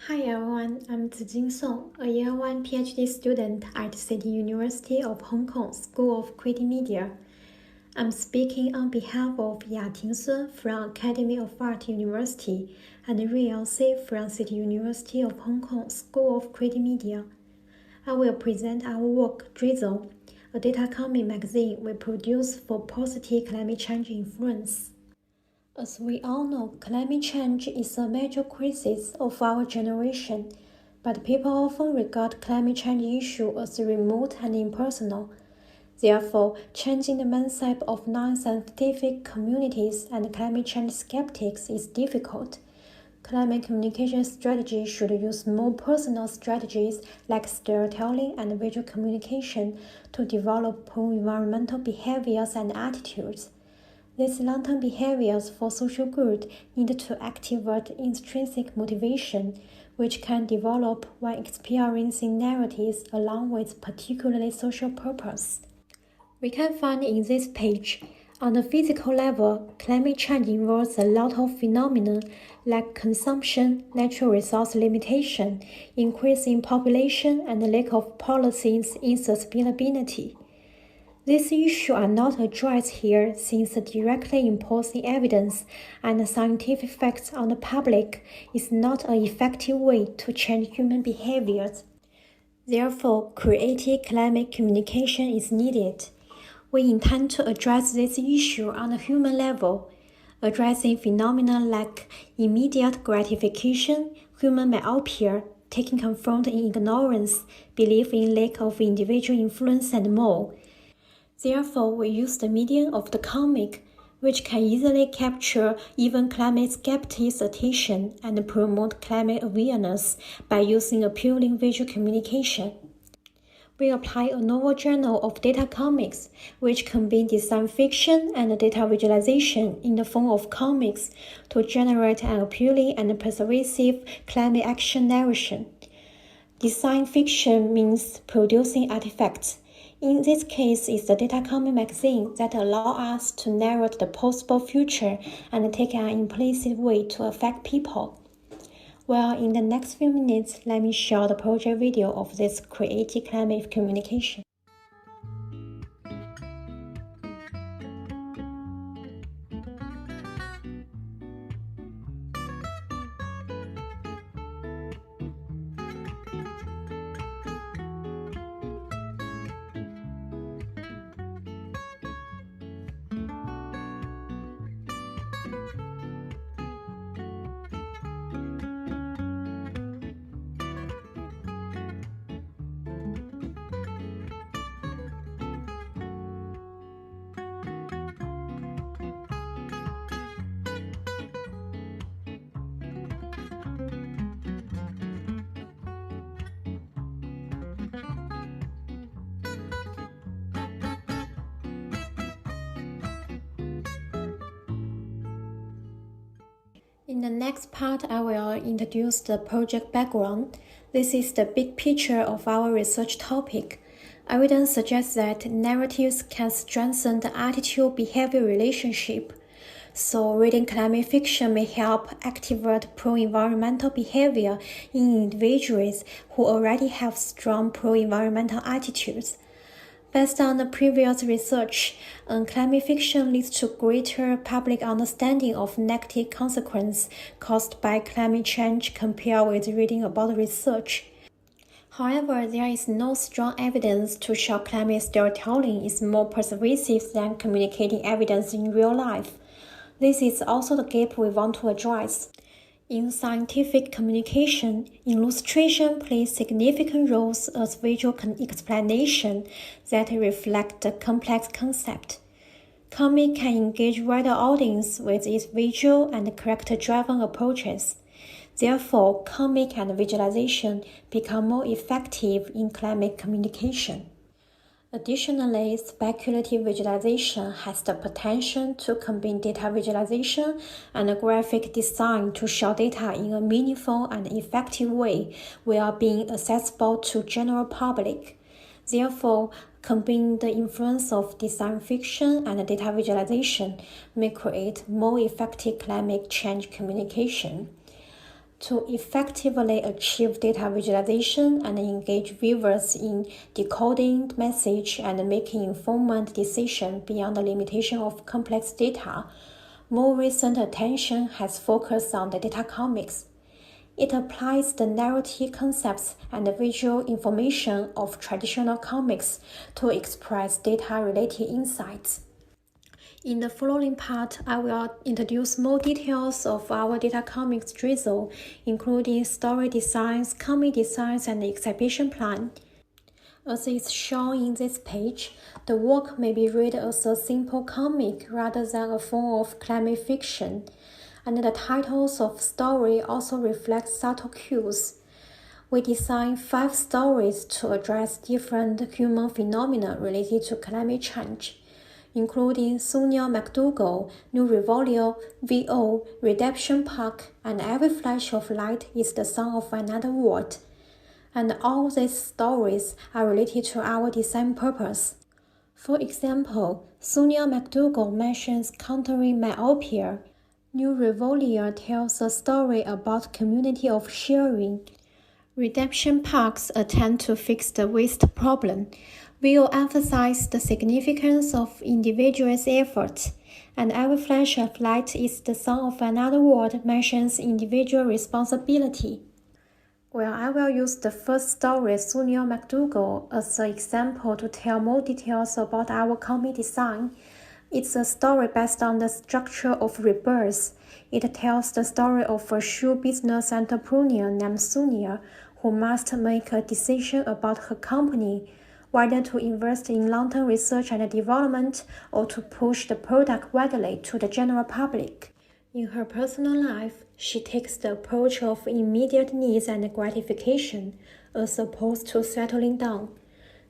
Hi everyone, I'm Zijing Song, a Year 1 PhD student at City University of Hong Kong School of Creative Media. I'm speaking on behalf of Yating Sun from Academy of Art University and Rui Yao from City University of Hong Kong School of Creative Media. I will present our work Drizzle, a data comic magazine we produce for positive climate change influence. As we all know, climate change is a major crisis of our generation, but people often regard climate change issue as remote and impersonal. Therefore, changing the mindset of non-scientific communities and climate change skeptics is difficult. Climate communication strategy should use more personal strategies like storytelling and visual communication to develop pro-environmental behaviors and attitudes. These long-term behaviors for social good need to activate intrinsic motivation, which can develop when experiencing narratives along with particularly social purpose. We can find in this page, on the physical level, climate change involves a lot of phenomena like consumption, natural resource limitation, increase in population, and lack of policies in sustainability. These issues are not addressed here since directly imposing evidence and scientific facts on the public is not an effective way to change human behaviors. Therefore, creative climate communication is needed. We intend to address this issue on a human level, addressing phenomena like immediate gratification, human myopia, taking comfort in ignorance, belief in lack of individual influence, and more. Therefore, we use the medium of the comic, which can easily capture even climate skeptics' attention and promote climate awareness by using appealing visual communication. We apply a novel genre of data comics, which combine design fiction and data visualization in the form of comics to generate an appealing and persuasive climate action narration. Design fiction means producing artifacts. In this case, it's the data comic magazine that allows us to narrate the possible future and take an implicit way to affect people. Well, in the next few minutes, let me share the project video of this creative climate communication. In the next part, I will introduce the project background. This is the big picture of our research topic. Evidence suggests that narratives can strengthen the attitude-behavior relationship. So reading climate fiction may help activate pro-environmental behavior in individuals who already have strong pro-environmental attitudes. Based on the previous research, climate fiction leads to greater public understanding of negative consequences caused by climate change compared with reading about research. However, there is no strong evidence to show climate storytelling is more persuasive than communicating evidence in real life. This is also the gap we want to address. In scientific communication, illustration plays significant roles as visual explanation that reflect the complex concept. Comic can engage wider audience with its visual and character-driven approaches. Therefore, comic and visualization become more effective in climate communication. Additionally, speculative visualization has the potential to combine data visualization and graphic design to show data in a meaningful and effective way while being accessible to general public. Therefore, combining the influence of design fiction and data visualization may create more effective climate change communication. To effectively achieve data visualization and engage viewers in decoding message and making informed decisions beyond the limitation of complex data, more recent attention has focused on the data comics. It applies the narrative concepts and the visual information of traditional comics to express data-related insights. In the following part, I will introduce more details of our data comics Drizzle, including story designs, comic designs, and the exhibition plan. As is shown in this page, the work may be read as a simple comic rather than a form of climate fiction, and the titles of story also reflect subtle cues. We designed 5 stories to address different human phenomena related to climate change, including Sonia McDougall, New Revolio, VO, Redemption Park, and Every Flash of Light is the Song of Another World. And all these stories are related to our design purpose. For example, Sonia McDougall mentions countering myopia. New Revolio tells a story about community of sharing. Redemption Park's attempt to fix the waste problem will emphasize the significance of individuals' efforts, and Every Flash of Light is the Song of Another World mentions individual responsibility. Well, I will use the first story, Sonia McDougall, as an example to tell more details about our comic design. It's a story based on the structure of rebirth. It tells the story of a shoe business entrepreneur named Sonia who must make a decision about her company, whether to invest in long-term research and development or to push the product widely to the general public. In her personal life, she takes the approach of immediate needs and gratification as opposed to settling down.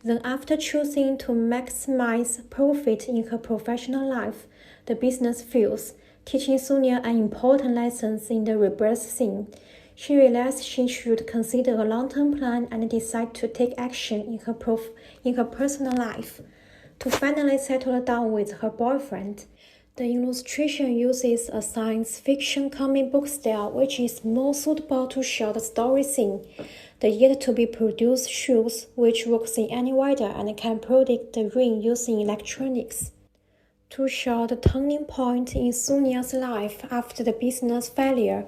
Then after choosing to maximize profit in her professional life, the business fails, teaching Sonia an important lesson in the rebirth scene. She realized she should consider a long-term plan and decide to take action in her personal life to finally settle down with her boyfriend. The illustration uses a science fiction comic book style which is more suitable to show the story scene. The yet-to-be-produced shoes, which works in any weather and can predict the rain using electronics. To show the turning point in Sonia's life after the business failure,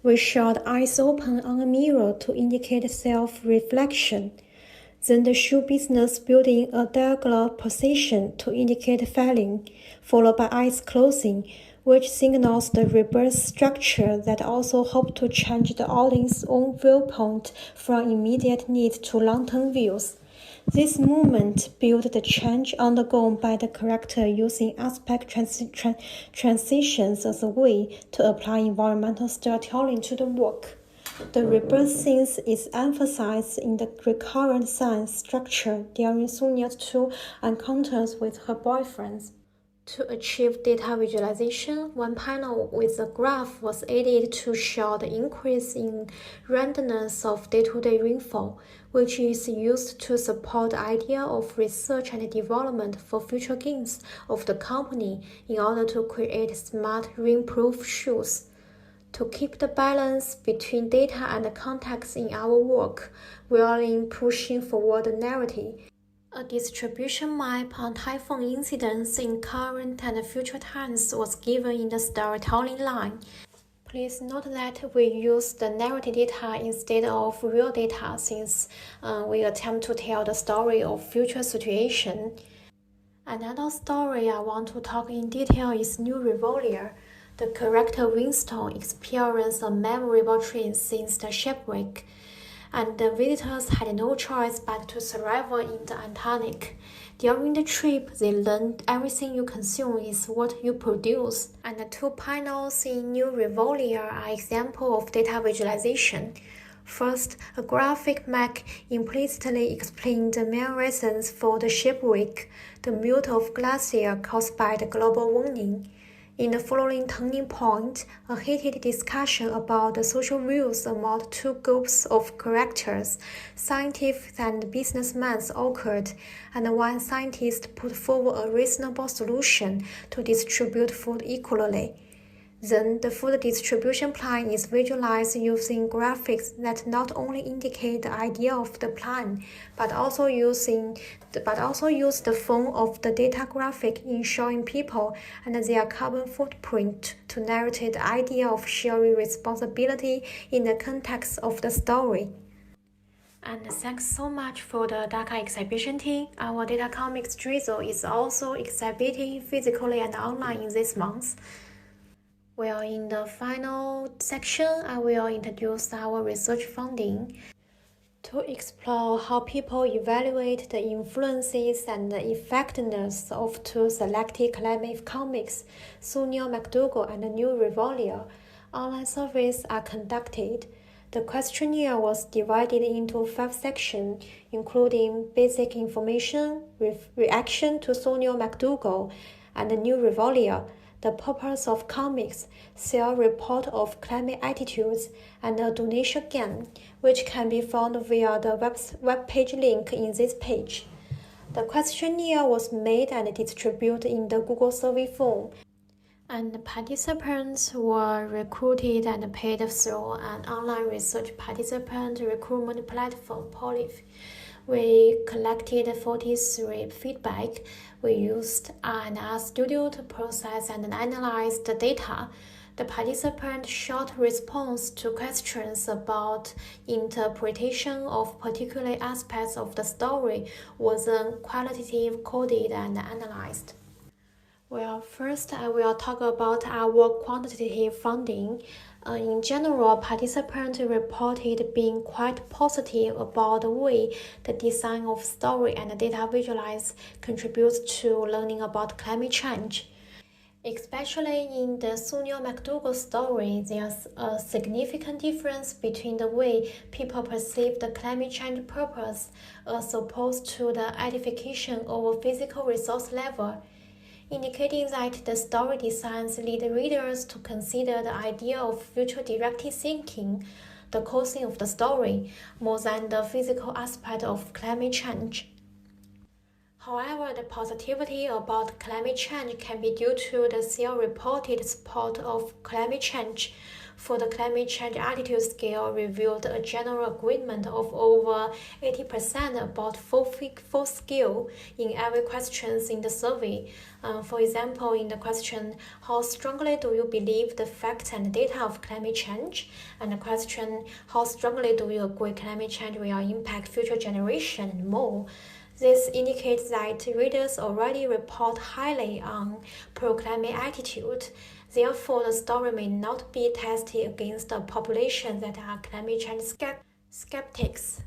we showed eyes open on a mirror to indicate self-reflection. Then the shoe business building a diagonal position to indicate failing, followed by eyes closing, which signals the rebirth structure that also hope to change the audience's own viewpoint from immediate need to long-term views. This movement built the change undergone by the character using aspect transitions as a way to apply environmental storytelling to the work. The rebirth scene is emphasized in the recurrent science structure during Sonia's 2 encounters with her boyfriends. To achieve data visualization, one panel with a graph was added to show the increase in randomness of day-to-day rainfall, which is used to support the idea of research and development for future gains of the company in order to create smart rainproof shoes. To keep the balance between data and context in our work, we are in pushing forward the narrative. A distribution map on typhoon incidents in current and future times was given in the storytelling line. Please note that we use the narrative data instead of real data since we attempt to tell the story of future situation. Another story I want to talk in detail is New Revolio. The character Winston experienced a memorable trip since the shipwreck, and the visitors had no choice but to survive in the Antarctic. During the trip, they learned everything you consume is what you produce, and the 2 panels in New Revolio are examples of data visualization. First, a graphic map implicitly explains the main reasons for the shipwreck, the melt of glacier caused by the global warming. In the following turning point, a heated discussion about the social views among 2 groups of characters, scientists and businessmen, occurred, and one scientist put forward a reasonable solution to distribute food equally. Then the food distribution plan is visualized using graphics that not only indicate the idea of the plan, but also use the form of the data graphic in showing people and their carbon footprint to narrate the idea of sharing responsibility in the context of the story. And thanks so much for the DACA exhibition team. Our data comics Drizzle is also exhibiting physically and online in this month. Well, in the final section, I will introduce our research funding to explore how people evaluate the influences and the effectiveness of two selected climate comics, Sunil McDougall and New Revolia. Online surveys are conducted. The questionnaire was divided into 5 sections, including basic information, reaction to Sunil McDougall and New Revolia, the purpose of comics, self-report of climate attitudes, and a donation game, which can be found via the web page link in this page. The questionnaire was made and distributed in the Google survey form, and participants were recruited and paid through an online research participant recruitment platform, Polyf. We collected 43 feedback. We used R&R Studio to process and analyze the data. The participant short response to questions about interpretation of particular aspects of the story was then qualitatively coded and analyzed. Well, first I will talk about our quantitative funding. In general, participants reported being quite positive about the way the design of story and data visualized contributes to learning about climate change. Especially in the Sunil McDougall story, there's a significant difference between the way people perceive the climate change purpose as opposed to the edification over physical resource level, indicating that the story designs lead readers to consider the idea of future-directed thinking, the causing of the story, more than the physical aspect of climate change. However, the positivity about climate change can be due to the self-reported support of climate change. For the climate change attitude scale revealed a general agreement of over 80% about full skill in every question in the survey. For example, in the question, how strongly do you believe the facts and data of climate change? And the question, how strongly do you agree climate change will impact future generations and more? This indicates that readers already report highly on pro-climate attitude. Therefore, the story may not be tested against a population that are climate change skeptics.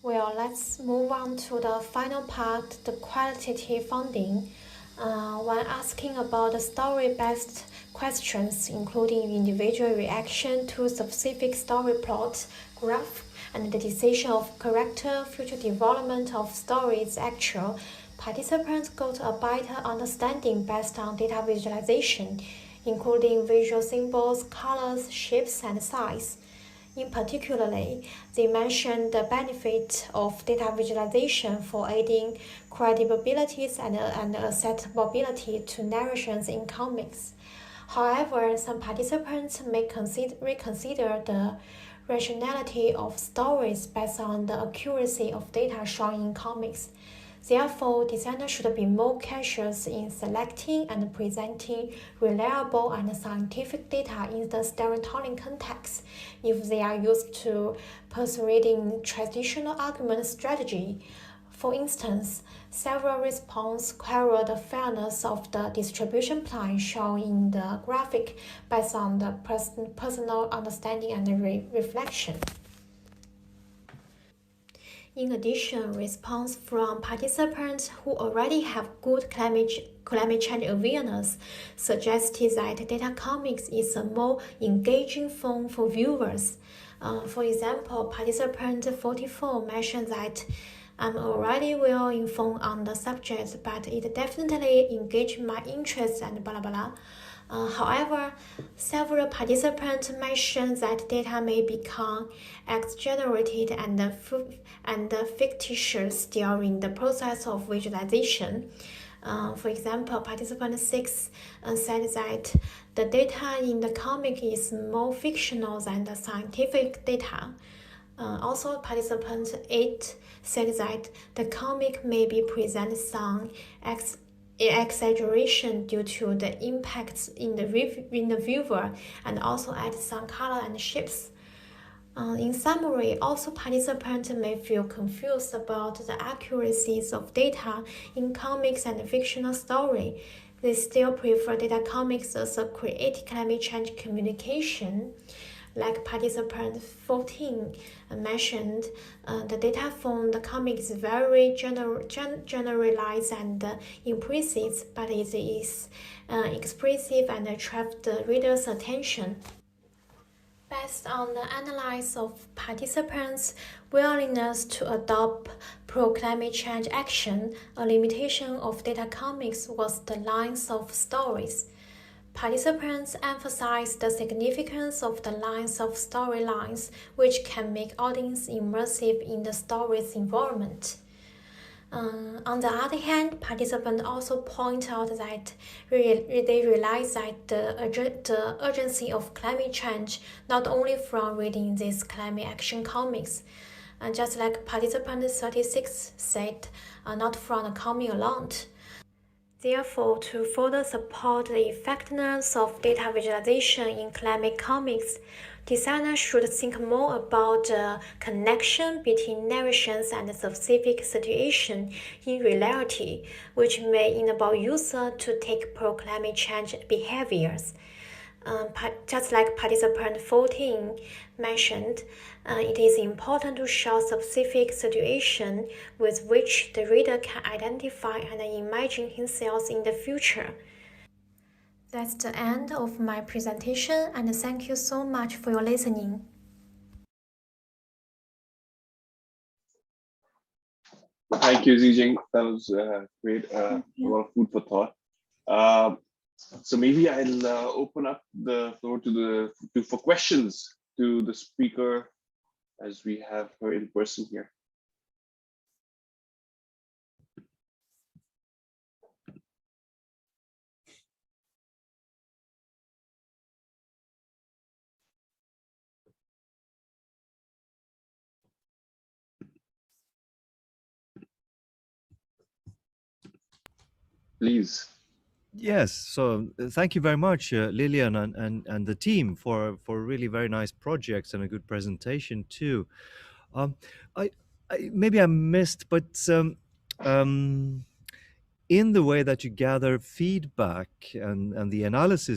Well, let's move on to the final part, the qualitative funding. When asking about the story-based questions, including individual reaction to specific story plot, graph, and the decision of character, future development of stories actual, participants got a better understanding based on data visualization, including visual symbols, colors, shapes, and size. In particular, they mentioned the benefit of data visualization for aiding credibility and acceptability to narrations in comics. However, some participants may reconsider the rationality of stories based on the accuracy of data shown in comics. Therefore, designers should be more cautious in selecting and presenting reliable and scientific data in the storytelling context if they are used to persuading traditional argument strategy. For instance, several responses queried the fairness of the distribution plan shown in the graphic based on the personal understanding and reflection. In addition, response from participants who already have good climate change awareness suggested that data comics is a more engaging form for viewers. For example, participant 44 mentioned that I'm already well informed on the subject, but it definitely engaged my interest and blah blah blah. However, several participants mentioned that data may become exaggerated and fictitious during the process of visualization. For example, participant 6 said that the data in the comic is more fictional than the scientific data. Also, participant 8 said that the comic maybe present some exaggeration due to the impacts in the viewer and also add some color and shapes. In summary, also participants may feel confused about the accuracies of data in comics and fictional story. They still prefer data comics as a creative climate change communication. Like participant 14 mentioned, the data from the comic is very generalized and imprecise, but it is expressive and attracts the reader's attention. Based on the analysis of participants' willingness to adopt pro-climate change action, a limitation of data comics was the lines of stories. Participants emphasized the significance of the lines of storylines, which can make audience immersive in the story's environment. On the other hand, participants also point out that they realize that the urgency of climate change not only from reading these climate action comics, just like participant 36 said, not from the comic alone. Therefore, to further support the effectiveness of data visualization in climate comics, designers should think more about the connection between narrations and specific situations in reality, which may enable users to take pro-climate change behaviors. Just like participant 14 mentioned, it is important to show specific situation with which the reader can identify and imagine himself in the future. That's the end of my presentation, and thank you so much for your listening. Thank you, Zijing. That was great. A lot of food for thought. So maybe I'll open up the floor for questions to the speaker, as we have her in person here. Please. Yes, so thank you very much, Lillian and the team for really very nice projects and a good presentation too. I maybe I missed, but in the way that you gather feedback and the analysis